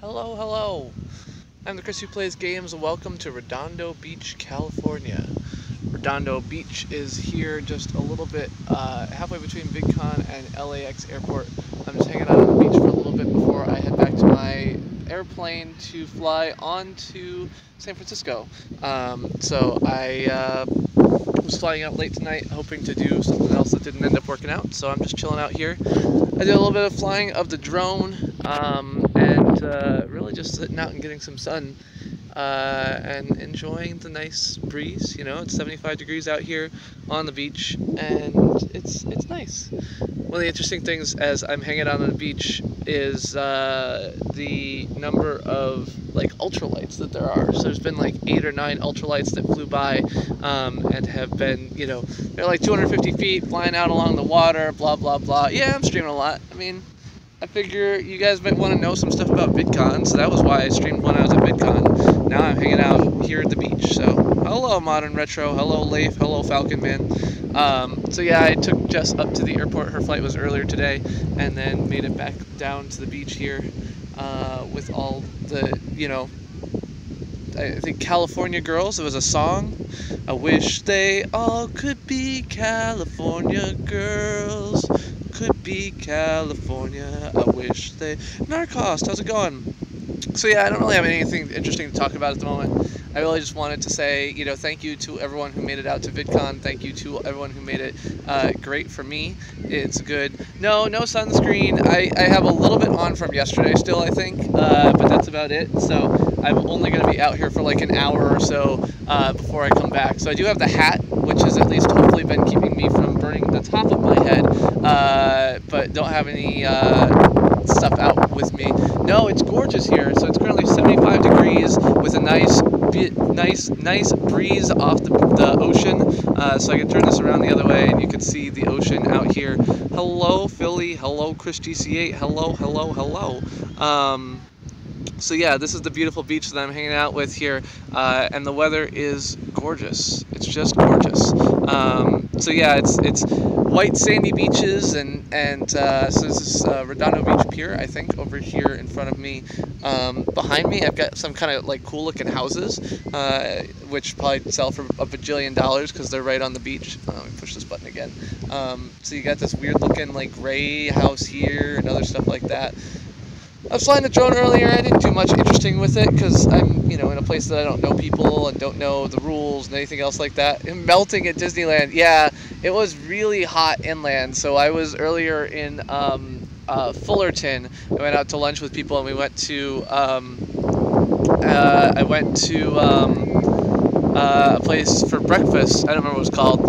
Hello, hello! I'm the Chris who plays games, and welcome to Redondo Beach, California. Redondo Beach is here just a little bit halfway between VidCon and LAX airport. I'm just hanging out on the beach for a little bit before I head back to my airplane to fly on to San Francisco. So I was flying out late tonight hoping to do something else that didn't end up working out, so I'm just chilling out here. I did a little bit of flying of the drone and really just sitting out and getting some sun and enjoying the nice breeze. You know, it's 75 degrees out here on the beach, and it's nice. One of the interesting things as I'm hanging out on the beach is the number of like ultralights that there are. So there's been like 8 or 9 ultralights that flew by and have been, you know, they're like 250 feet flying out along the water, blah blah blah. Yeah, I'm streaming a lot. I mean, I figure you guys might want to know some stuff about VidCon, so that was why I streamed when I was at VidCon. Now I'm hanging out here at the beach. So hello Modern Retro, hello Leif, hello Falcon Man. So yeah, I took Jess up to the airport. Her flight was earlier today, and then made it back down to the beach here with all the, you know, I think California Girls. It was a song. I wish they all could be California girls. Could be California. I wish they. Narcos, how's it going? So yeah, I don't really have anything interesting to talk about at the moment. I really just wanted to say, you know, thank you to everyone who made it out to VidCon. Thank you to everyone who made it great for me. It's good. No sunscreen. I have a little bit on from yesterday still, I think, but that's about it. So I'm only going to be out here for like an hour or so before I come back. So I do have the hat, which has at least hopefully been keeping me from burning the top of my head, but don't have any stuff out with me. No, it's gorgeous here. So it's currently 75 degrees with a nice breeze off the ocean. So I can turn this around the other way and you can see the ocean out here. Hello Philly, hello Chris GC8, hello. So yeah, this is the beautiful beach that I'm hanging out with here, and the weather is gorgeous. It's just gorgeous. So yeah, it's white sandy beaches, and so this is Redondo Beach Pier, I think, over here in front of me. Behind me, I've got some kind of like cool looking houses, which probably sell for $1 bajillion because they're right on the beach. Let me push this button again. So you got this weird looking like gray house here and other stuff like that. I was flying the drone earlier. I didn't do much interesting with it because I'm, you know, in a place that I don't know people and don't know the rules and anything else like that. And melting at Disneyland, yeah, it was really hot inland. So I was earlier in Fullerton. I went out to lunch with people, and we went to a place for breakfast. I don't remember what it was called,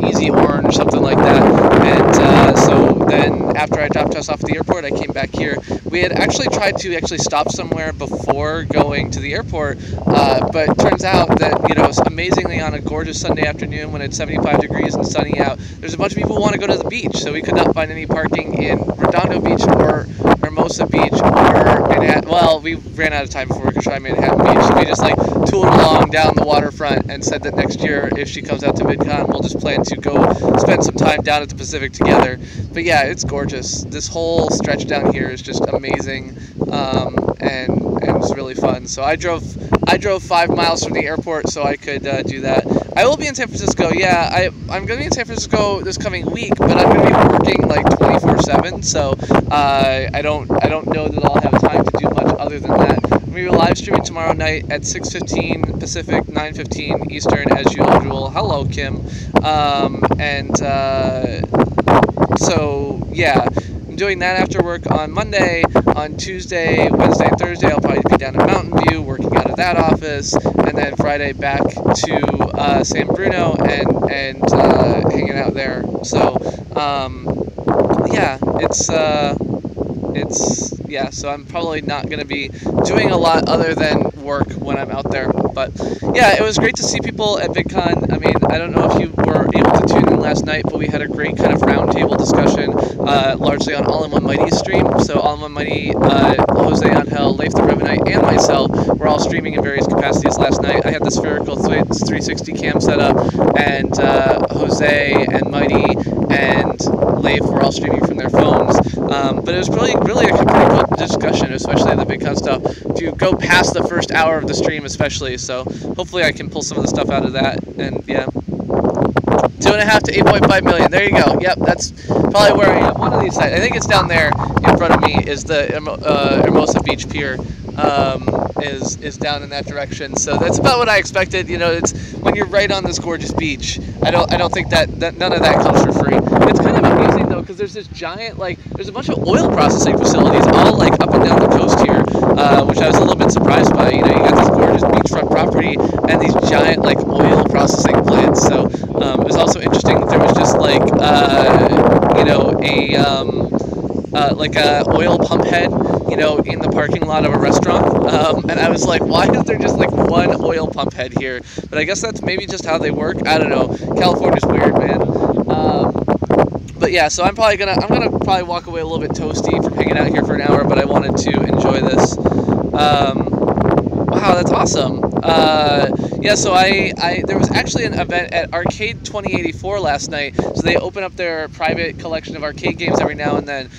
Easy Orange, something like that. And so then after I dropped us off at the airport, I came back here. We had actually tried to stop somewhere before going to the airport, but it turns out that, you know, amazingly on a gorgeous Sunday afternoon when it's 75 degrees and sunny out, there's a bunch of people who want to go to the beach, so we could not find any parking in Redondo Beach or Hermosa Beach or Manhattan. Well, we ran out of time before we could try Manhattan Beach, so we just like tooled along down the waterfront and said that next year, if she comes out to VidCon, we'll just plan to go spend some time down at the Pacific together. But yeah, it's gorgeous. This whole stretch down here is just amazing, and it's really fun. So I drove 5 miles from the airport so I could do that. I will be in San Francisco. Yeah, I'm going to be in San Francisco this coming week, but I'm going to be working like 24/7. So I don't know that I'll have time to do much other than that. I'm going to be live streaming tomorrow night at 6:15 Pacific, 9:15 Eastern as usual. Hello, Kim. So yeah, I'm doing that after work on Monday. On Tuesday, Wednesday, and Thursday, I'll probably be down in Mountain View working out of that office, and then Friday back to San Bruno and hanging out there. So yeah, so I'm probably not going to be doing a lot other than work when I'm out there. But yeah, it was great to see people at VidCon. I mean, I don't know if you were able to tune in last night, but we had a great kind of roundtable discussion, largely on All in One Mighty's stream. So All in One Mighty, Jose Angel, Leif the Revenite, and myself were all streaming in various capacities last night. I had the spherical 360 cam set up, and Jose and Mighty and Leif were all streaming from their phones. But it was really a pretty good discussion, especially the VidCon stuff. If you go past the first hour of the stream, especially, so hopefully I can pull some of the stuff out of that. And yeah, 2.5 to 8.5 million. There you go. Yep, that's probably where I am. One of these sites. I think it's down there in front of me. Is the Hermosa Beach Pier. Is down in that direction. So that's about what I expected. You know, it's when you're right on this gorgeous beach. I don't think that none of that comes for free. It's kind of amusing though, because there's this giant, like, there's a bunch of oil processing facilities all like up and down the coast here, which I was a little bit surprised by. You know, you got this gorgeous beachfront property and these giant like oil processing plants. So it was also interesting that there was just like you know, like a oil pump head, you know, in the parking lot of a restaurant, and I was like, why is there just like one oil pump head here? But I guess that's maybe just how they work. I don't know. California's weird, man. But yeah, so I'm gonna probably walk away a little bit toasty from hanging out here for an hour, but I wanted to enjoy this. Wow, that's awesome. Yeah, so there was actually an event at Arcade 2084 last night. So they open up their private collection of arcade games every now and then.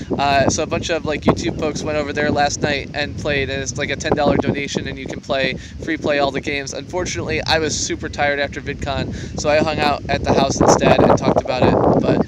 So a bunch of like YouTube folks went over there last night and played, and it's like a $10 donation, and you can free play all the games. Unfortunately, I was super tired after VidCon, so I hung out at the house instead and talked about it. But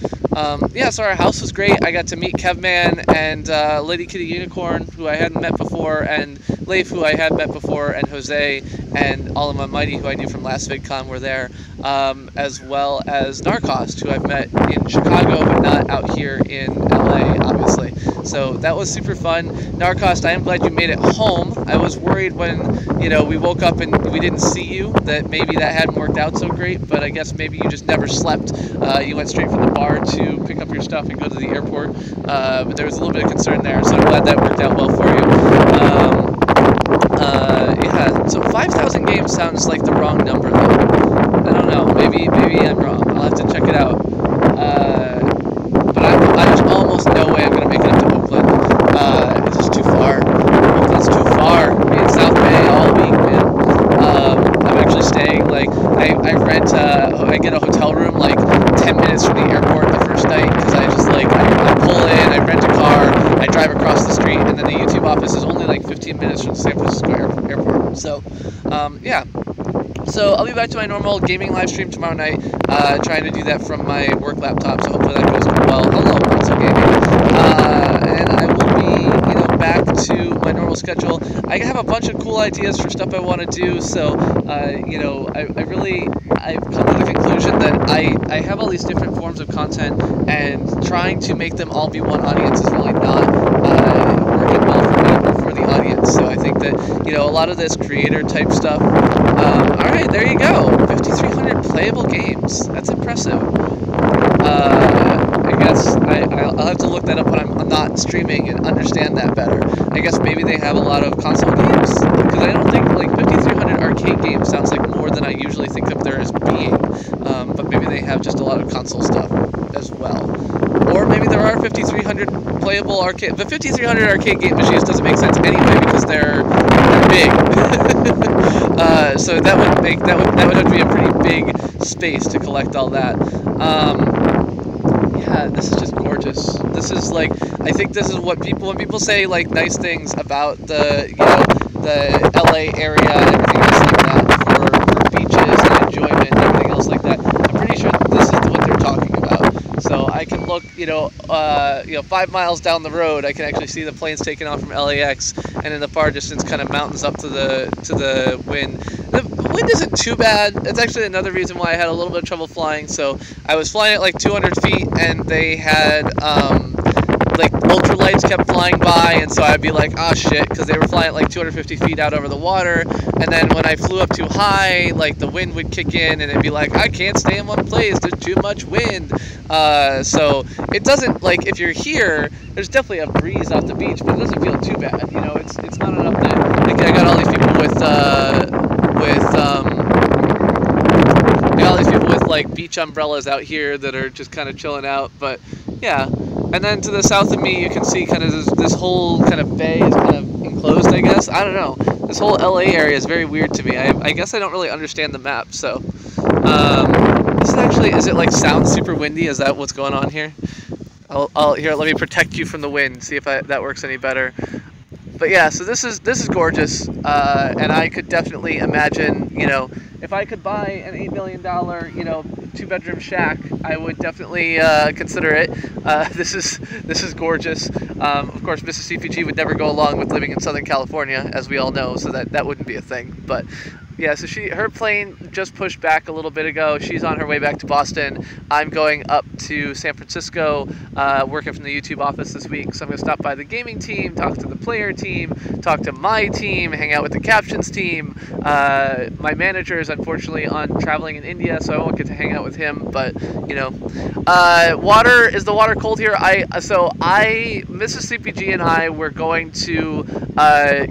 yeah, so our house was great. I got to meet Kevman and Lady Kitty Unicorn, who I hadn't met before, and Leif, who I had met before, and Jose, and All in One Mighty, who I knew from last VidCon, were there, as well as Narcost, who I've met in Chicago, but not out here in LA, obviously. So that was super fun. Narcost, I am glad you made it home. I was worried when, you know, we woke up and we didn't see you, that maybe that hadn't worked out so great, but I guess maybe you just never slept. You went straight from the bar to pick up your stuff and go to the airport, but there was a little bit of concern there, so I'm glad that worked out well for you. Yeah, so 5,000 games sounds like the wrong number though. I don't know, maybe I'm wrong. I'll have to check it out. But there's almost no way I'm gonna make it up to Oakland. It's just too far. Oakland's too far. I'll be in South Bay all week, man. I'm actually staying, like, I get a hotel room like 10 minutes from the airport the first night, because I just like, I pull in, I rent a car, I drive across the street, and then the YouTube office is only like 15 minutes from the San Francisco airport. So, yeah. So I'll be back to my normal gaming live stream tomorrow night, trying to do that from my work laptop, so hopefully that goes well. Hello, Pizza Gaming. And I will be, you know, back to my normal schedule. I have a bunch of cool ideas for stuff I want to do, so, you know, I've come to the conclusion that I have all these different forms of content, and trying to make them all be one audience is really not working well for me or for the audience. So I think that, you know, a lot of this creator type stuff. Alright, there you go. 5,300 playable games. That's impressive. I guess I'll have to look that up when I'm not streaming and understand that better. I guess maybe they have a lot of console games, because I don't think, like, 5,300 arcade games sounds like more than I usually think of there as being. But maybe they have just a lot of console stuff as well. Or maybe there are 5,300 playable arcade. The 5,300 arcade game machines doesn't make sense anyway, because they're big. So that would have to be a pretty big space to collect all that. Yeah, this is just gorgeous. This is like, I think this is what when people say like nice things about the, you know, the LA area and everything else like that for beaches and enjoyment and everything else like that. I'm pretty sure this is what they're talking about. So I can look, you know, 5 miles down the road, I can actually see the planes taking off from LAX, and in the far distance, kind of mountains up to the wind. The wind isn't too bad. That's actually another reason why I had a little bit of trouble flying. So I was flying at like 200 feet, and they had like ultralights kept flying by, and so I'd be like, ah, shit, because they were flying at like 250 feet out over the water. And then when I flew up too high, like the wind would kick in, and it'd be like, I can't stay in one place, there's too much wind. So it doesn't, like, if you're here, there's definitely a breeze off the beach, but it doesn't feel too bad. You know, it's not enough that, like, I got all these people with like beach umbrellas out here that are just kind of chilling out. But yeah, and then to the south of me, you can see kind of this whole kind of bay is kind of enclosed, I guess. I don't know. This whole LA area is very weird to me. I guess I don't really understand the map. So this is actually, is it like sound super windy? Is that what's going on here? Here, let me protect you from the wind. See if that works any better. But yeah, so this is gorgeous, and I could definitely imagine, you know, if I could buy an $8 million, you know, 2-bedroom shack, I would definitely consider it. This is gorgeous. Of course, Mrs. CPG would never go along with living in Southern California, as we all know, so that wouldn't be a thing. But yeah, so her plane just pushed back a little bit ago. She's on her way back to Boston. I'm going up to San Francisco, working from the YouTube office this week. So I'm going to stop by the gaming team, talk to the player team, talk to my team, hang out with the captions team. My manager is unfortunately traveling in India, so I won't get to hang out with him. But you know, is the water cold here? Mrs. CPG and I were going to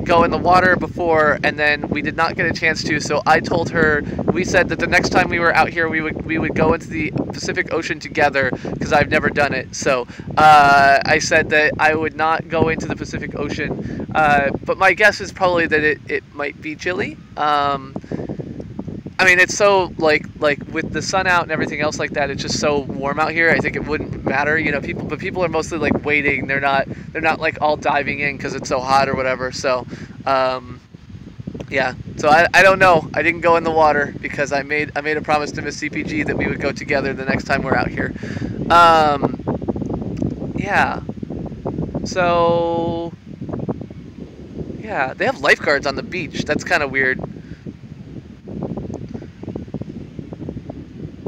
go in the water before, and then we did not get a chance to. So I told her, we said that the next time we were out here, we would go into the Pacific Ocean together, because I've never done it. So I said that I would not go into the Pacific Ocean, but my guess is probably that it might be chilly. I mean, it's so like with the sun out and everything else like that, it's just so warm out here. I think it wouldn't matter, you know. People are mostly like waiting. They're not like all diving in because it's so hot or whatever. So yeah, so I don't know. I didn't go in the water because I made a promise to Miss CPG that we would go together the next time we're out here. Yeah. So yeah, they have lifeguards on the beach. That's kind of weird.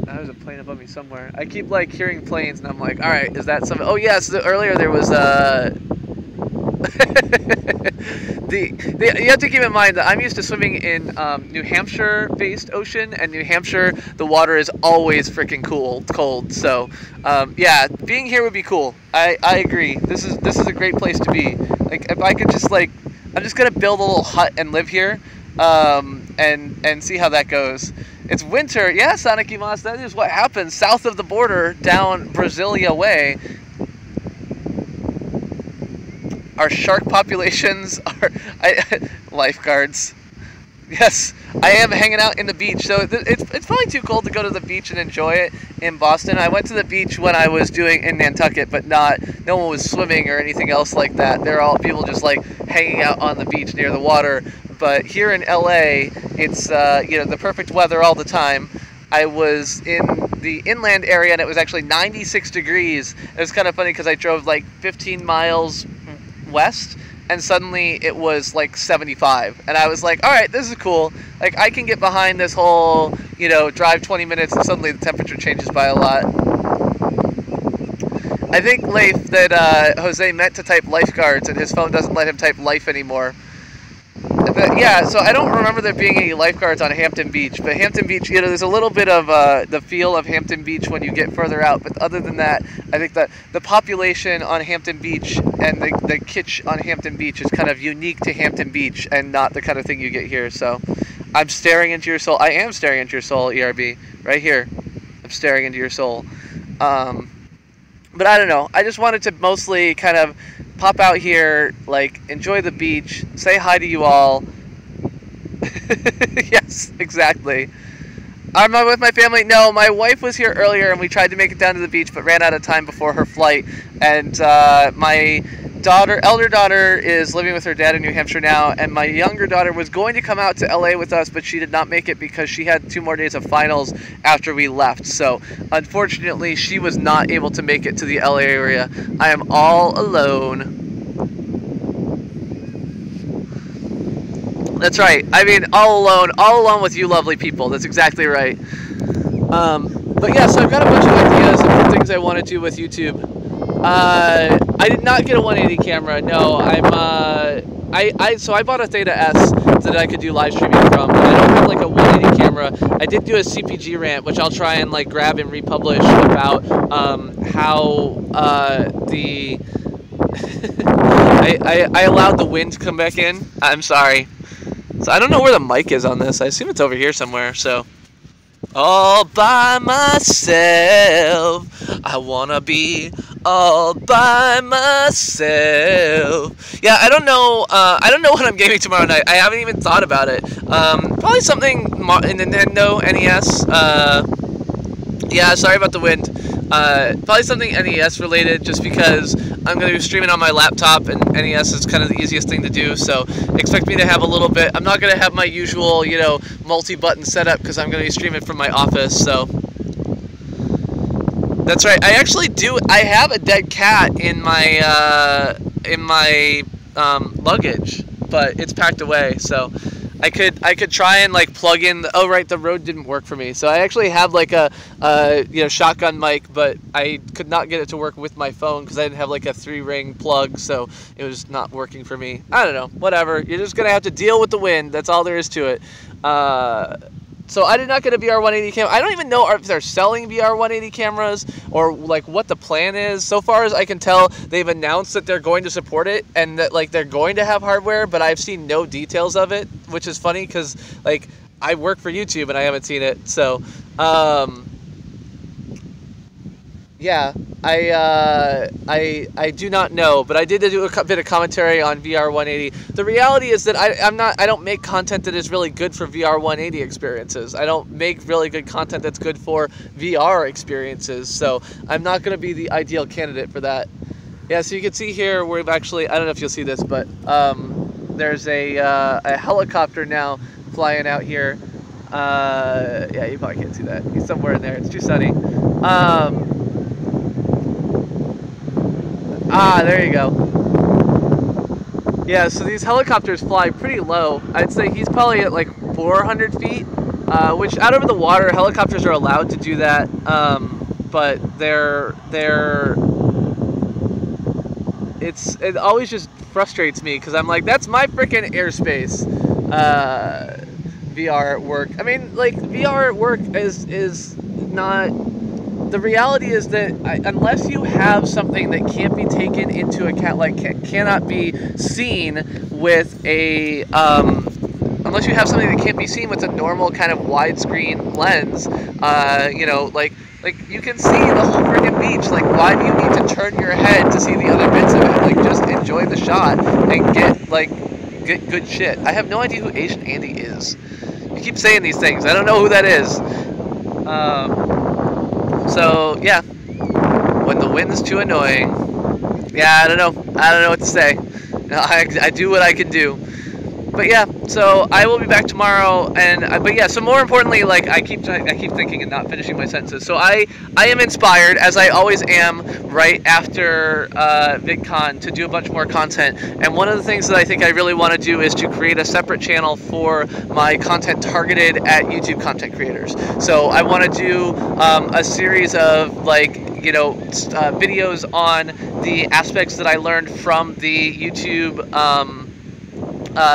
There's a plane above me somewhere. I keep like hearing planes, and I'm like, all right, is that some? Oh yes, earlier there was you have to keep in mind that I'm used to swimming in New Hampshire-based ocean, and New Hampshire, the water is always freaking cold. So, yeah, being here would be cool. I agree. This is a great place to be. Like, if I could just like, I'm just gonna build a little hut and live here, and see how that goes. It's winter, yeah, Sonic Emas. That is what happens south of the border, down Brasilia way. Our shark populations are lifeguards. Yes, I am hanging out in the beach. So it's probably too cold to go to the beach and enjoy it in Boston. I went to the beach when I was doing in Nantucket, but no one was swimming or anything else like that. They're all people just like hanging out on the beach near the water. But here in LA, it's you know, the perfect weather all the time. I was in the inland area and it was actually 96 degrees. It was kind of funny because I drove like 15 miles west and suddenly it was like 75, and I was like, all right, this is cool. Like, I can get behind this whole, you know, drive 20 minutes and suddenly the temperature changes by a lot. I think, Leif, that Jose meant to type lifeguards and his phone doesn't let him type life anymore. But yeah, so I don't remember there being any lifeguards on Hampton Beach, but Hampton Beach, you know, there's a little bit of the feel of Hampton Beach when you get further out, but other than that, I think that the population on Hampton Beach and the kitsch on Hampton Beach is kind of unique to Hampton Beach and not the kind of thing you get here. So I'm staring into your soul. I am staring into your soul, ERB, right here. I'm staring into your soul. But I don't know. I just wanted to mostly kind of pop out here, like, enjoy the beach, say hi to you all. Yes, exactly. Am I with my family? No, my wife was here earlier and we tried to make it down to the beach but ran out of time before her flight. And my elder daughter is living with her dad in New Hampshire now, and my younger daughter was going to come out to LA with us, but she did not make it because she had 2 more days of finals after we left. So unfortunately she was not able to make it to the LA area. I am all alone. That's right. I mean, all alone with you lovely people. That's exactly right. But yeah, so I've got a bunch of ideas of things I want to do with YouTube. I did not get a 180 camera. No, so I bought a Theta S that I could do live streaming from, but I don't have like a 180 camera. I did do a CPG rant, which I'll try and like grab and republish about how I allowed the wind to come back in. I'm sorry. So I don't know where the mic is on this. I assume it's over here somewhere. So All by myself. I wanna be all by myself. Yeah, I don't know. I don't know what I'm gaming tomorrow night. I haven't even thought about it. Probably something in Nintendo NES. Yeah, sorry about the wind. Probably something NES related, just because I'm going to be streaming on my laptop, and NES is kind of the easiest thing to do, so expect me to have a little bit. I'm not going to have my usual, you know, multi-button setup, because I'm going to be streaming from my office, so. That's right, I actually do, I have a dead cat in my luggage, but it's packed away, so. I could try and like plug in. Oh right, the Rode didn't work for me. So I actually have like a you know, shotgun mic, but I could not get it to work with my phone because I didn't have like a 3-ring plug, so it was not working for me. I don't know, whatever. You're just gonna have to deal with the wind. That's all there is to it. So I did not get a VR 180 camera. I don't even know if they're selling VR 180 cameras or like what the plan is. So far as I can tell, they've announced that they're going to support it and that like they're going to have hardware, but I've seen no details of it, which is funny because like I work for YouTube and I haven't seen it. So yeah, I do not know, but I did do a bit of commentary on VR 180. The reality is that I don't make content that is really good for VR 180 experiences. I don't make really good content that's good for VR experiences, so I'm not going to be the ideal candidate for that. Yeah, so you can see here we've actually, I don't know if you'll see this, but there's a helicopter now flying out here. Yeah, you probably can't see that. He's somewhere in there. It's too sunny. There you go. Yeah, so these helicopters fly pretty low. I'd say he's probably at like 400 feet, which out over the water, helicopters are allowed to do that, but it always just frustrates me because I'm like, that's my freaking airspace. VR work. I mean, like VR work is not. The reality is that unless you have something that can't be taken into account, like cannot be seen with a, unless you have something that can't be seen with a normal kind of widescreen lens, you know, like you can see the whole freaking beach. Like, why do you need to turn your head to see the other bits of it? Like, just enjoy the shot and get good shit. I have no idea who Asian Andy is. You keep saying these things. I don't know who that is. So yeah, when the wind's too annoying, yeah, I don't know what to say. I do what I can do. But yeah, so I will be back tomorrow, and but yeah, so more importantly, like I keep thinking and not finishing my sentences. So I am inspired, as I always am, right after VidCon, to do a bunch more content. And one of the things that I think I really want to do is to create a separate channel for my content targeted at YouTube content creators. So I want to do a series of like, you know, videos on the aspects that I learned from the YouTube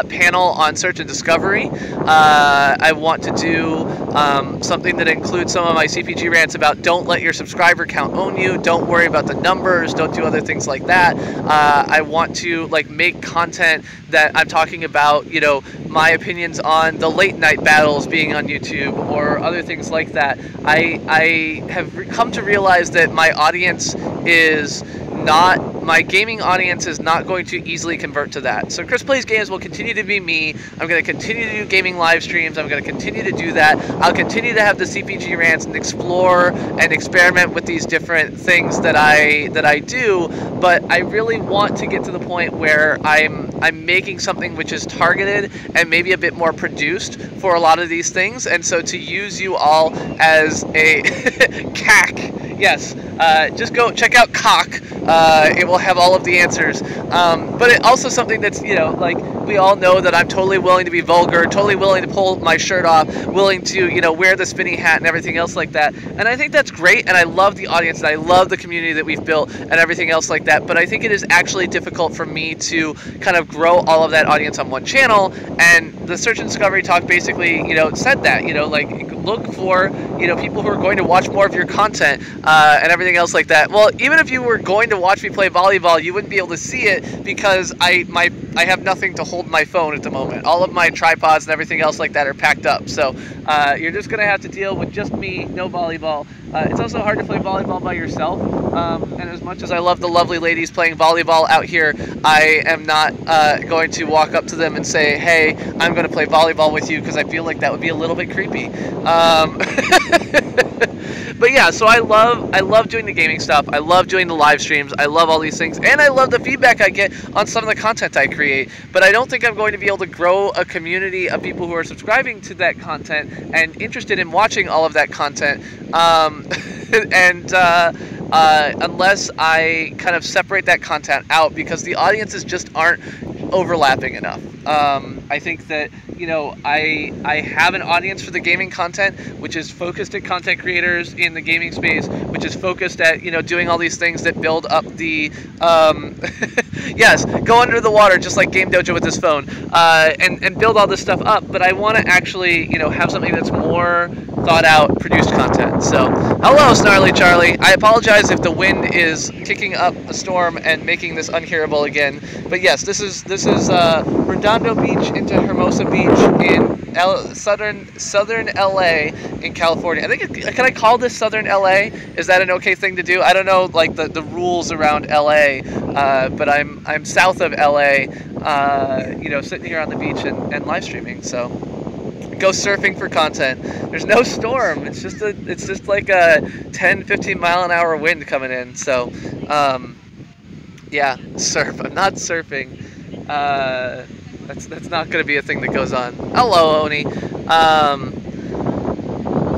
panel on search and discovery. I want to do something that includes some of my CPG rants about don't let your subscriber count own you, don't worry about the numbers, don't do other things like that. I want to like make content that I'm talking about, you know, my opinions on the late night battles being on YouTube or other things like that. I have come to realize that my audience is not, my gaming audience is not going to easily convert to that. So Chris Plays Games will continue to be me. I'm going to continue to do gaming live streams. I'm going to continue to do that. I'll continue to have the CPG rants and explore and experiment with these different things that I do, but I really want to get to the point where I'm making something which is targeted and maybe a bit more produced for a lot of these things. And so to use you all as a CAC, yes, just go check out Cock. It will have all of the answers. But it also something that's, you know, like we all know that I'm totally willing to be vulgar, totally willing to pull my shirt off, willing to, you know, wear the spinny hat and everything else like that. And I think that's great, and I love the audience, and I love the community that we've built and everything else like that. But I think it is actually difficult for me to kind of grow all of that audience on one channel. And the Search and Discovery Talk basically, you know, said that, you know, like look for, you know, people who are going to watch more of your content and everything else like that. Well, even if you were going to watch me play volleyball, you wouldn't be able to see it because I have nothing to hold hold my phone at the moment. All of my tripods and everything else like that are packed up. So you're just going to have to deal with just me, no volleyball. It's also hard to play volleyball by yourself. And as much as I love the lovely ladies playing volleyball out here, I am not going to walk up to them and say, hey, I'm going to play volleyball with you, because I feel like that would be a little bit creepy. But yeah, so I love doing the gaming stuff. I love doing the live streams. I love all these things, and I love the feedback I get on some of the content I create. But I don't think I'm going to be able to grow a community of people who are subscribing to that content and interested in watching all of that content, unless I kind of separate that content out, because the audiences just aren't overlapping enough. I think that, you know, I have an audience for the gaming content, which is focused at content creators in the gaming space, which is focused at, you know, doing all these things that build up the, yes, go under the water just like Game Dojo with his phone, and build all this stuff up. But I want to actually, you know, have something that's more thought out, produced content. So, hello, Snarly Charlie. I apologize if the wind is kicking up a storm and making this unhearable again. But yes, this is Redondo Beach into Hermosa Beach in southern LA in California. I think can I call this southern LA? Is that an okay thing to do? I don't know, like the rules around LA, but I'm south of LA, you know, sitting here on the beach and live streaming. So go surfing for content. There's no storm. It's just like a 10-15 mile an hour wind coming in. So yeah, surf. I'm not surfing. That's not going to be a thing that goes on. Hello, Oni.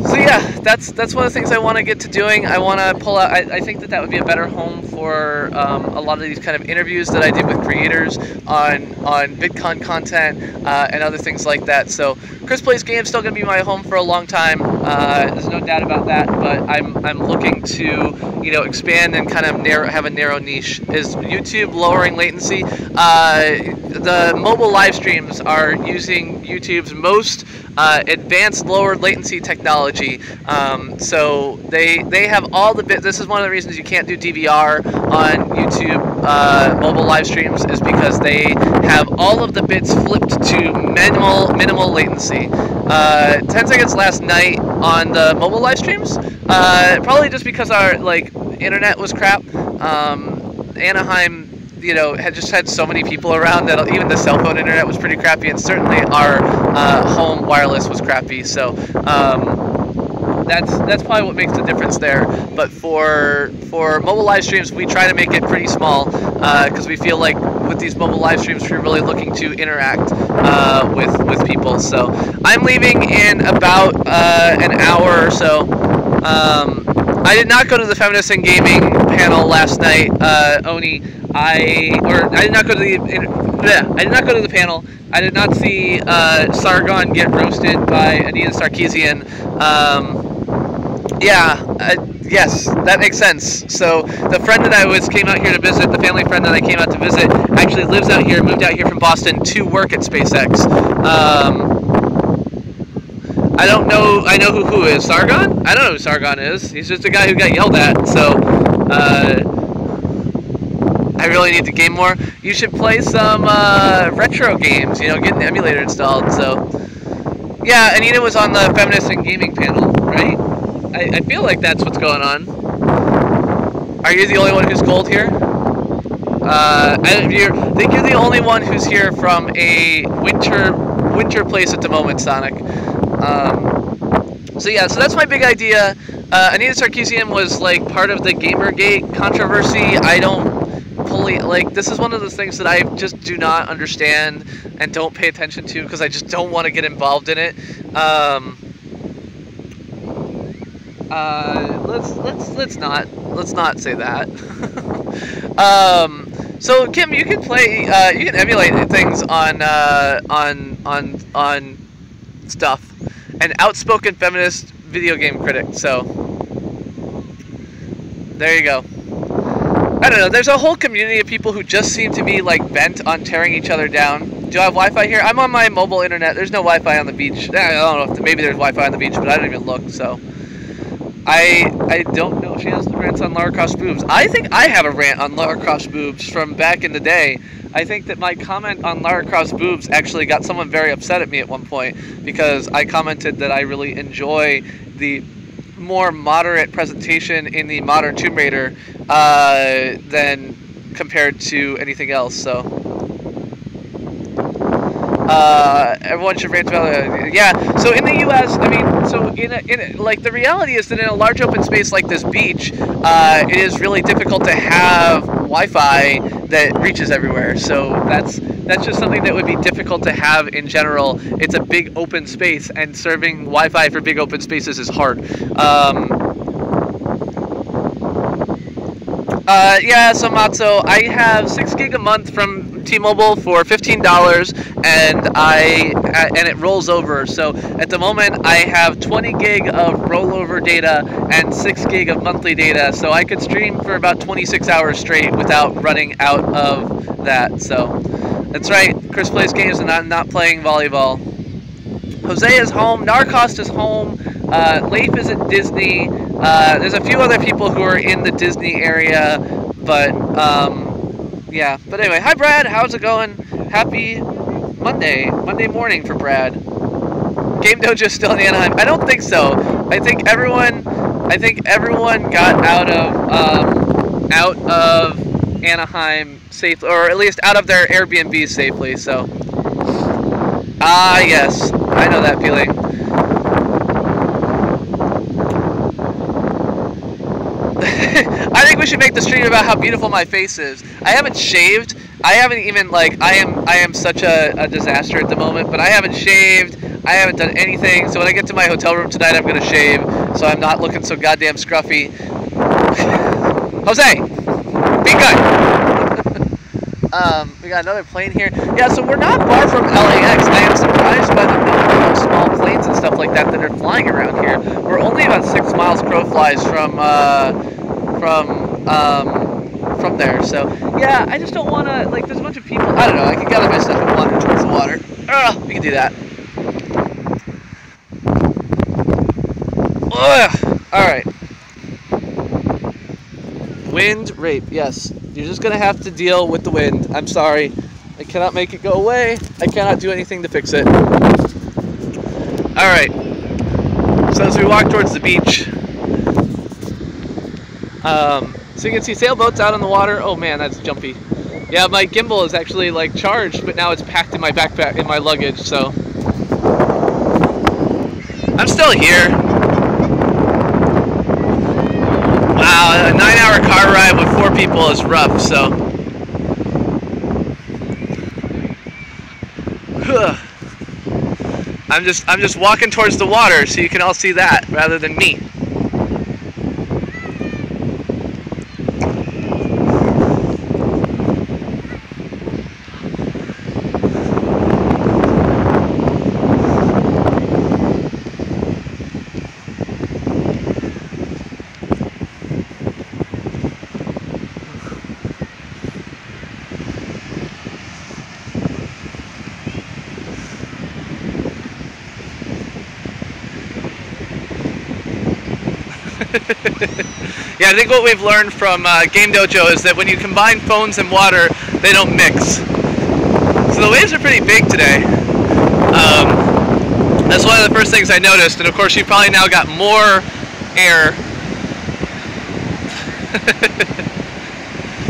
So yeah, that's one of the things I want to get to doing. I want to pull out. I think that would be a better home for a lot of these kind of interviews that I do with creators on VidCon content and other things like that. So Chris Plays Games still going to be my home for a long time. There's no doubt about that. But I'm looking to, you know, expand and kind of have a narrow niche. Is YouTube lowering latency? The mobile live streams are using YouTube's most advanced lower latency technology. So they have all the bits. This is one of the reasons you can't do DVR on YouTube mobile live streams, is because they have all of the bits flipped to minimal latency. 10 seconds last night on the mobile live streams, probably just because our internet was crap. Anaheim, you know, had so many people around that even the cell phone internet was pretty crappy, and certainly our home wireless was crappy. So that's probably what makes the difference there. But for mobile live streams, we try to make it pretty small, because we feel like with these mobile live streams, we're really looking to interact with people. So I'm leaving in about an hour or so. I did not go to the Feminist in Gaming panel last night, Oni. I did not go to the panel. I did not see Sargon get roasted by Anita Sarkeesian. Yes, that makes sense. So the friend that I came out here to visit, the family friend that I came out to visit, actually lives out here, moved out here from Boston to work at SpaceX. I don't know. I know who is Sargon. I don't know who Sargon is. He's just a guy who got yelled at. So I really need to game more. You should play some retro games. You know, get an emulator installed. So yeah, Anita was on the Feminist and Gaming panel, right? I feel like that's what's going on. Are you the only one who's gold here? I think you're the only one who's here from a winter place at the moment, Sonic. So yeah, so that's my big idea. Anita Sarkeesian was like part of the Gamergate controversy. I don't fully, this is one of those things that I just do not understand and don't pay attention to, because I just don't want to get involved in it. Let's not say that. So Kim, you can play, you can emulate things on stuff. An outspoken feminist video game critic. So there you go. I don't know. There's a whole community of people who just seem to be bent on tearing each other down. Do I have Wi-Fi here? I'm on my mobile internet. There's no Wi-Fi on the beach. I don't know if maybe there's Wi-Fi on the beach, but I don't even look. So I don't know if she has rants on Lara Croft boobs. I think I have a rant on Lara Croft boobs from back in the day. I think that my comment on Lara Croft's boobs actually got someone very upset at me at one point, because I commented that I really enjoy the more moderate presentation in the modern Tomb Raider than compared to anything else. So everyone should rant about it. Yeah, so in the US, I mean, so like, the reality is that in a large open space like this beach, it is really difficult to have Wi-Fi that reaches everywhere. So that's just something that would be difficult to have in general. It's a big open space, and serving Wi-Fi for big open spaces is hard. Yeah, so Matzo, I have 6 gig a month from T-Mobile for $15, and it rolls over. So at the moment, I have 20 gig of rollover data and 6 gig of monthly data. So I could stream for about 26 hours straight without running out of that. So that's right, Chris plays games and I'm not playing volleyball. Jose is home. Narcost is home. Leif is at Disney. There's a few other people who are in the Disney area, but yeah. But anyway, hi Brad, how's it going? Happy Monday morning for Brad. Game Dojo's still in Anaheim? I don't think so. I think everyone got out of Anaheim safely, or at least out of their Airbnb safely. So yes, I know that feeling. I think we should make the stream about how beautiful my face is. I haven't shaved. I haven't even, like, I am such a disaster at the moment, but I haven't shaved. I haven't done anything. So when I get to my hotel room tonight, I'm going to shave, so I'm not looking so goddamn scruffy. Jose, be good. We got another plane here. Yeah, so we're not far from LAX. I am surprised by the number of small planes and stuff like that are flying around here. We're only about 6 miles crow flies from there. So yeah, I just don't want to, like, there's a bunch of people. I don't know. I can gather my stuff and wander towards the water. We can do that. All right. Wind rape. Yes. You're just going to have to deal with the wind. I'm sorry. I cannot make it go away. I cannot do anything to fix it. Alright. So as we walk towards the beach, so you can see sailboats out on the water. Oh man, that's jumpy. Yeah, my gimbal is actually, like, charged, but now it's packed in my backpack, in my luggage, so. I'm still here. Wow, a 9-hour car ride with 4 people is rough, so. I'm just walking towards the water so you can all see that rather than me. Yeah, I think what we've learned from Game Dojo is that when you combine phones and water, they don't mix. So the waves are pretty big today. That's one of the first things I noticed, and of course you probably now got more air.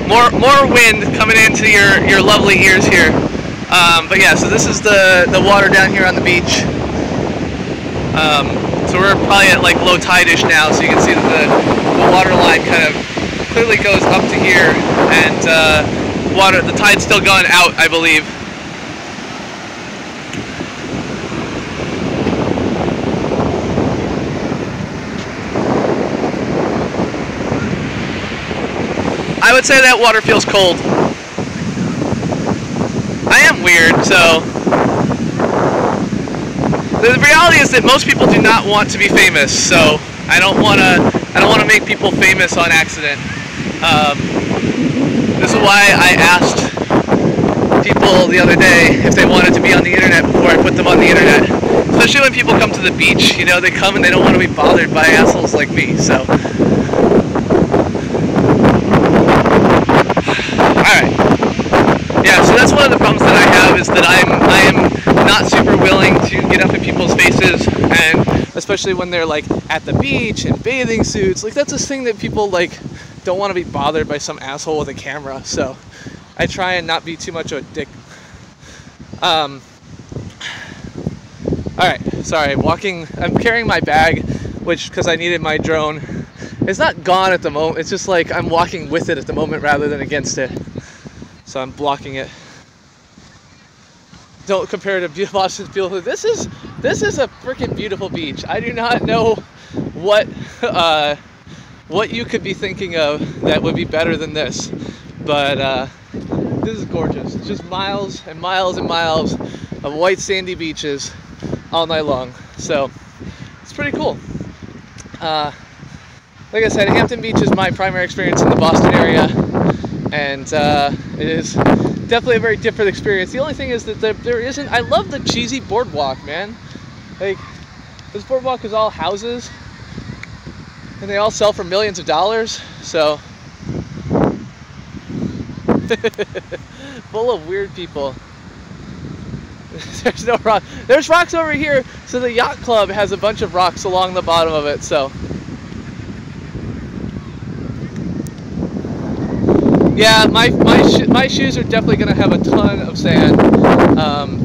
more wind coming into your lovely ears here. But yeah, so this is the water down here on the beach. So we're probably at, like, low tide-ish now, so you can see that the water line kind of clearly goes up to here, and the tide's still going out, I believe. I would say that water feels cold. I am weird, so. The reality is that most people do not want to be famous, so I don't want to make people famous on accident. This is why I asked people the other day if they wanted to be on the internet before I put them on the internet. Especially when people come to the beach, you know, they come and they don't want to be bothered by assholes like me, so. Alright. Yeah, so especially when they're like at the beach in bathing suits. Like that's this thing that people like don't want to be bothered by some asshole with a camera. So I try and not be too much of a dick. All right, sorry, I'm carrying my bag, because I needed my drone. It's not gone at the moment, it's just like I'm walking with it at the moment rather than against it. So I'm blocking it. Don't compare it to Boston's beautiful. This is a freaking beautiful beach. I do not know what you could be thinking of that would be better than this, but this is gorgeous. It's just miles and miles and miles of white sandy beaches all night long. So it's pretty cool. Like I said, Hampton Beach is my primary experience in the Boston area, and it is definitely a very different experience. The only thing is that there isn't. I love the cheesy boardwalk, man. Like this boardwalk is all houses, and they all sell for millions of dollars. So full of weird people. There's no rock. There's rocks over here. So the yacht club has a bunch of rocks along the bottom of it. So yeah, my shoes are definitely gonna have a ton of sand.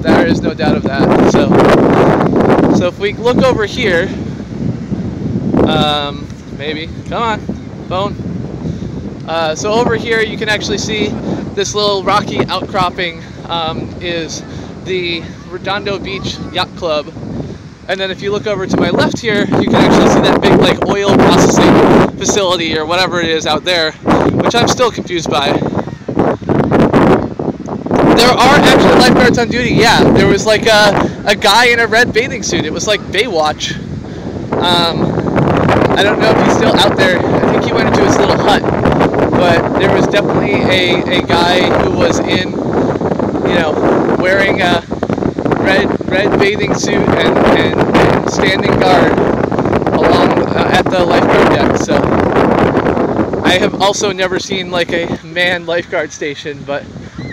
There is no doubt of that. So if we look over here, maybe come on, phone. So over here you can actually see this little rocky outcropping is the Redondo Beach Yacht Club, and then if you look over to my left here, you can actually see that big like oil processing facility or whatever it is out there, which I'm still confused by. There are actually lifeguards on duty. Yeah, there was like a guy in a red bathing suit. It was like Baywatch. I don't know if he's still out there. I think he went into his little hut, but there was definitely a guy who was in, you know, wearing a red bathing suit and standing guard along at the lifeguard deck. So I have also never seen like a manned lifeguard station, but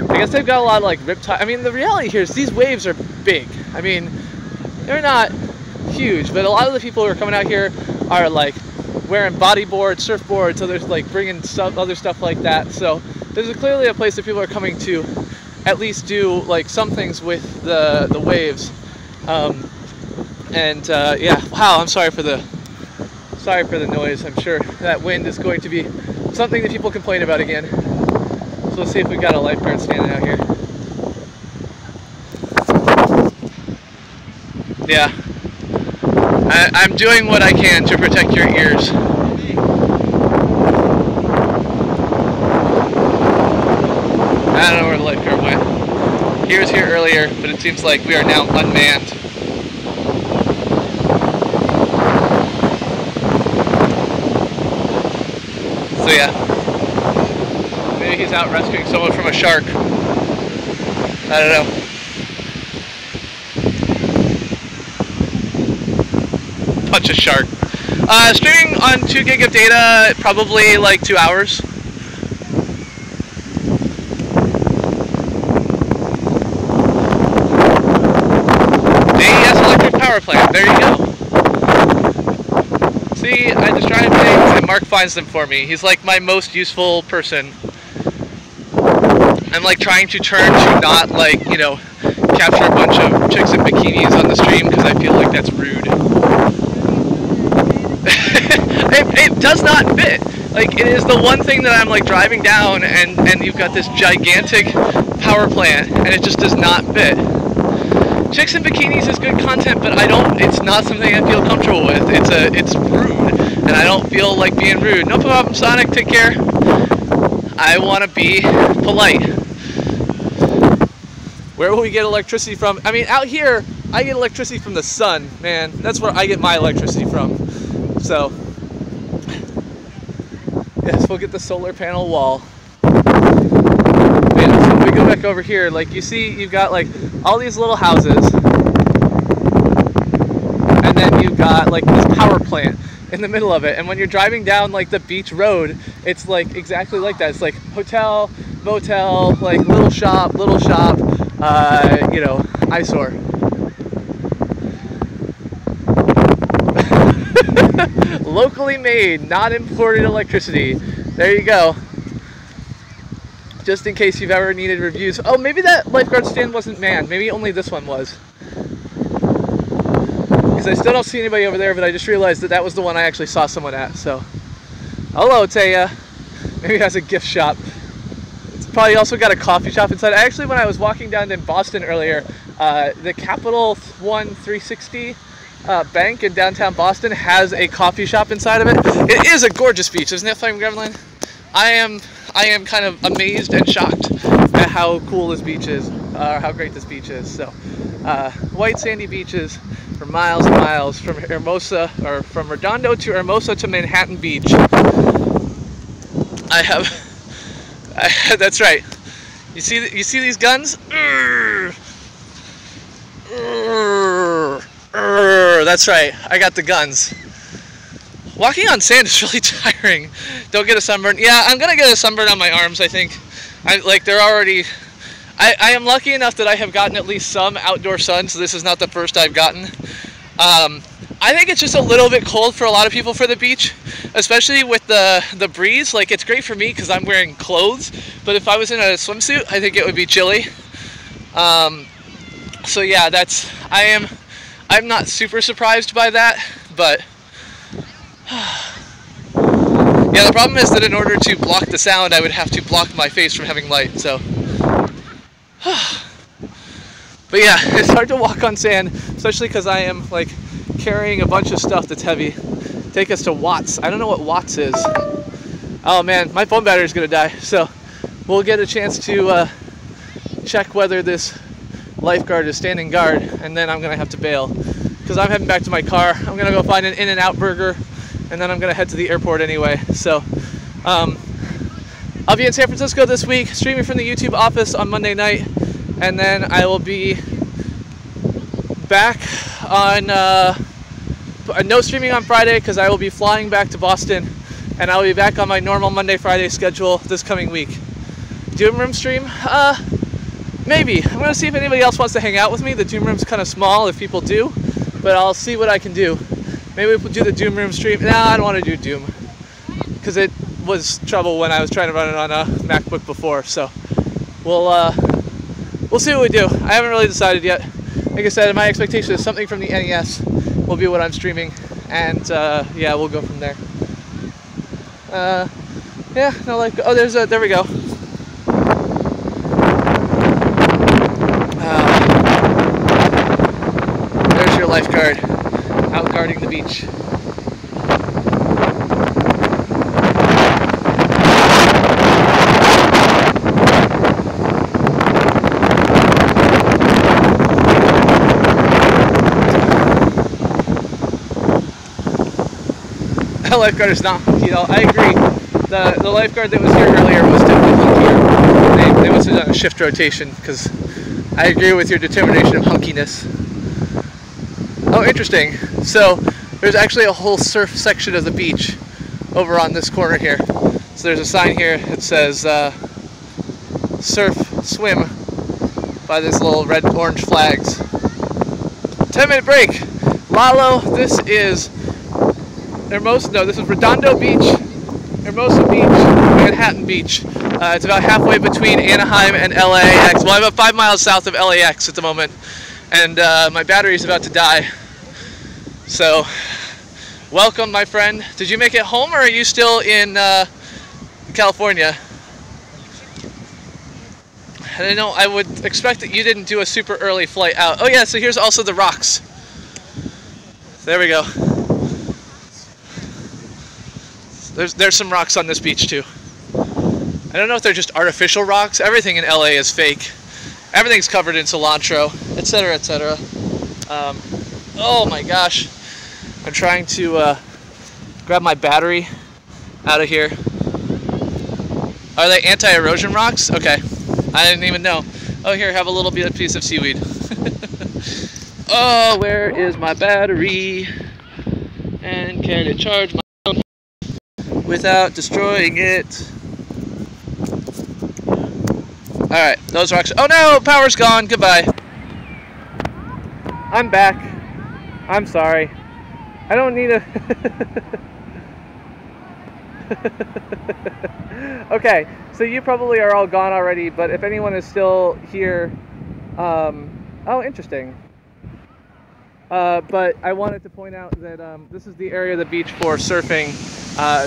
I guess they've got a lot of like riptide. I mean, the reality here is these waves are big. I mean, they're not huge, but a lot of the people who are coming out here are like wearing bodyboards, surfboards, so there's like bringing other stuff like that. So there's clearly a place that people are coming to at least do like some things with the waves. Yeah, wow, I'm sorry for the noise. I'm sure that wind is going to be something that people complain about again. So let's see if we've got a lifeguard standing out here. Yeah, I'm doing what I can to protect your ears. I don't know where the lifeguard went. He was here earlier, but it seems like we are now unmanned. So yeah, maybe he's out rescuing someone from a shark. I don't know. Punch a shark. Streaming on 2 gig of data, probably like 2 hours. Power plant. There you go. See, I just try things and Mark finds them for me. He's like my most useful person. I'm like trying to turn to not like, you know, capture a bunch of chicks in bikinis on the stream because I feel like that's rude. It does not fit. Like, it is the one thing that I'm like driving down and you've got this gigantic power plant and it just does not fit. Chicks in bikinis is good content, but it's not something I feel comfortable with. It's rude, and I don't feel like being rude. No problem, Sonic, take care. I want to be polite. Where will we get electricity from? I mean, out here, I get electricity from the sun, man. That's where I get my electricity from. So, yes, we'll get the solar panel wall. Man, so if we go back over here, like you see, you've got like all these little houses, and then you've got like this power plant in the middle of it. And when you're driving down like the beach road, it's like exactly like that. It's like hotel, motel, like little shop, you know, eyesore. Locally made, not imported electricity. There you go. Just in case you've ever needed reviews. Oh, maybe that lifeguard stand wasn't manned. Maybe only this one was. Because I still don't see anybody over there, but I just realized that that was the one I actually saw someone at. So, hello, Taya. Maybe it has a gift shop. It's probably also got a coffee shop inside. Actually, when I was walking down in Boston earlier, the Capital One 360 bank in downtown Boston has a coffee shop inside of it. It is a gorgeous beach, isn't it, Flame Gremlin? I am kind of amazed and shocked at how cool this beach is, or how great this beach is. So, white sandy beaches for miles and miles, from Hermosa, or from Redondo to Hermosa to Manhattan Beach. That's right. You see these guns? That's right. I got the guns. Walking on sand is really tiring. Don't get a sunburn. Yeah, I'm gonna get a sunburn on my arms, I think. They're already... I am lucky enough that I have gotten at least some outdoor sun, so this is not the first I've gotten. I think it's just a little bit cold for a lot of people for the beach, especially with the breeze. Like, it's great for me because I'm wearing clothes, but if I was in a swimsuit, I think it would be chilly. So yeah, I'm not super surprised by that, but yeah, the problem is that in order to block the sound, I would have to block my face from having light, so. But yeah, it's hard to walk on sand, especially because I am like carrying a bunch of stuff that's heavy. Take us to Watts. I don't know what Watts is. Oh man, my phone battery is gonna die, so we'll get a chance to check whether this lifeguard is standing guard, and then I'm gonna have to bail because I'm heading back to my car. I'm gonna go find an In-N-Out burger, and then I'm gonna head to the airport anyway. So I'll be in San Francisco this week, streaming from the YouTube office on Monday night, and then I will be back on no streaming on Friday because I will be flying back to Boston, and I'll be back on my normal Monday-Friday schedule this coming week. Doom Room stream? Maybe. I'm gonna see if anybody else wants to hang out with me. The Doom Room's kind of small if people do, but I'll see what I can do. Maybe we'll do the Doom Room stream. Nah, I don't want to do Doom because it was trouble when I was trying to run it on a MacBook before. So we'll see what we do. I haven't really decided yet. Like I said, my expectation is something from the NES will be what I'm streaming, and yeah, we'll go from there. Yeah, no, like, oh, there we go. There's your lifeguard out guarding the beach. The lifeguard is not hunky at all. I agree. The lifeguard that was here earlier was definitely hunkier. They must have done a shift rotation, because I agree with your determination of hunkiness. Oh, interesting. So there's actually a whole surf section of the beach over on this corner here. So there's a sign here that says surf, swim by this little red orange flags. 10-minute break. Lalo, this is Hermosa, no, this is Redondo Beach, Hermosa Beach, Manhattan Beach. It's about halfway between Anaheim and LAX. Well, I'm about 5 miles south of LAX at the moment, and my battery is about to die. So, welcome, my friend. Did you make it home, or are you still in California? I don't know, I would expect that you didn't do a super early flight out. Oh yeah, so here's also the rocks. There we go. There's some rocks on this beach too. I don't know if they're just artificial rocks. Everything in LA is fake. Everything's covered in cilantro, etc., etc. Oh my gosh. I'm trying to grab my battery out of here. Are they anti-erosion rocks? Okay. I didn't even know. Oh, here, have a little piece of seaweed. Oh, where is my battery? And can it charge my phone without destroying it? Alright, those rocks. Oh no, power's gone. Goodbye. I'm back. I'm sorry. I don't need a... Okay, so you probably are all gone already, but if anyone is still here... oh, interesting. But I wanted to point out that this is the area of the beach for surfing.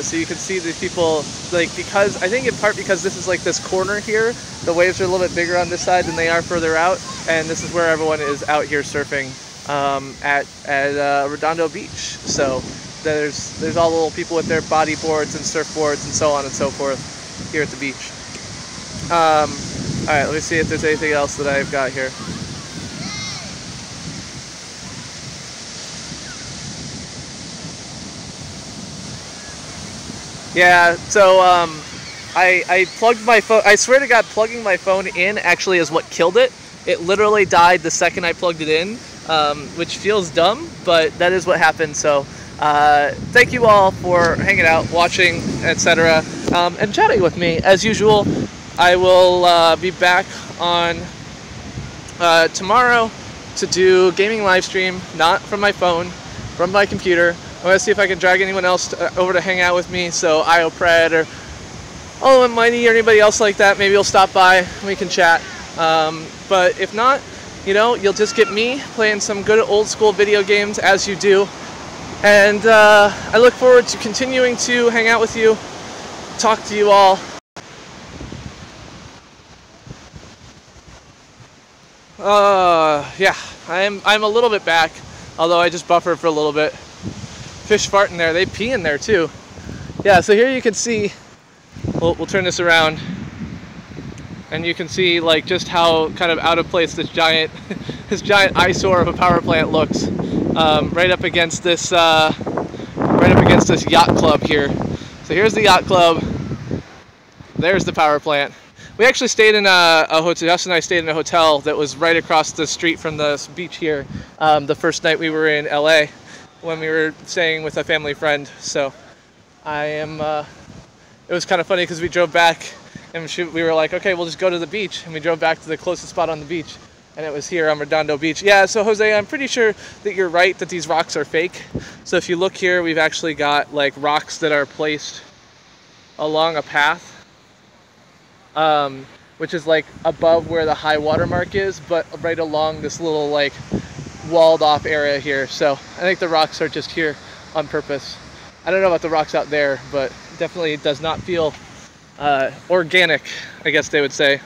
So you can see these people, like, because, I think in part because this is like this corner here, the waves are a little bit bigger on this side than they are further out, and this is where everyone is out here surfing at Redondo Beach. So there's all the little people with their bodyboards and surfboards and so on and so forth here at the beach. Alright, let me see if there's anything else that I've got here. Yeah, so I plugged my phone. I swear to God, plugging my phone in actually is what killed it. It literally died the second I plugged it in, which feels dumb, but that is what happened. So thank you all for hanging out, watching, etc., and chatting with me as usual. I will be back on tomorrow to do gaming live stream, not from my phone, from my computer. I'm going to see if I can drag anyone else over to hang out with me, so IOPred or Oh and Mighty or anybody else like that, maybe you'll stop by and we can chat. But if not, you know, you'll just get me playing some good old school video games as you do. And I look forward to continuing to hang out with you, talk to you all. Yeah, I'm a little bit back, although I just buffered for a little bit. Fish fart in there, they pee in there too. Yeah, so here you can see, we'll turn this around, and you can see like just how kind of out of place this giant this giant eyesore of a power plant looks, right up against this yacht club here. So here's the yacht club, there's the power plant. We actually stayed in a hotel. Justin and I stayed in a hotel that was right across the street from the beach here the first night we were in LA when we were staying with a family friend. So it was kind of funny because we drove back and we were like, okay, we'll just go to the beach, and we drove back to the closest spot on the beach, and it was here on Redondo Beach. Yeah, so Jose, I'm pretty sure that you're right that these rocks are fake. So if you look here, we've actually got like rocks that are placed along a path, which is like above where the high water mark is, but right along this little like walled off area here. So I think the rocks are just here on purpose. I don't know about the rocks out there, but definitely does not feel organic, I guess they would say.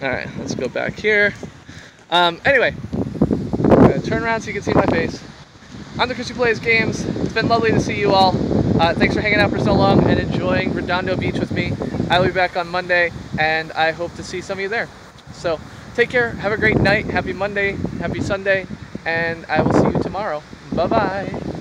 Alright, let's go back here. Anyway, I'm gonna turn around so you can see my face. I'm the Chris who plays games. It's been lovely to see you all. Thanks for hanging out for so long and enjoying Redondo Beach with me. I will be back on Monday, and I hope to see some of you there. So take care, have a great night, happy Monday, happy Sunday, and I will see you tomorrow. Bye-bye.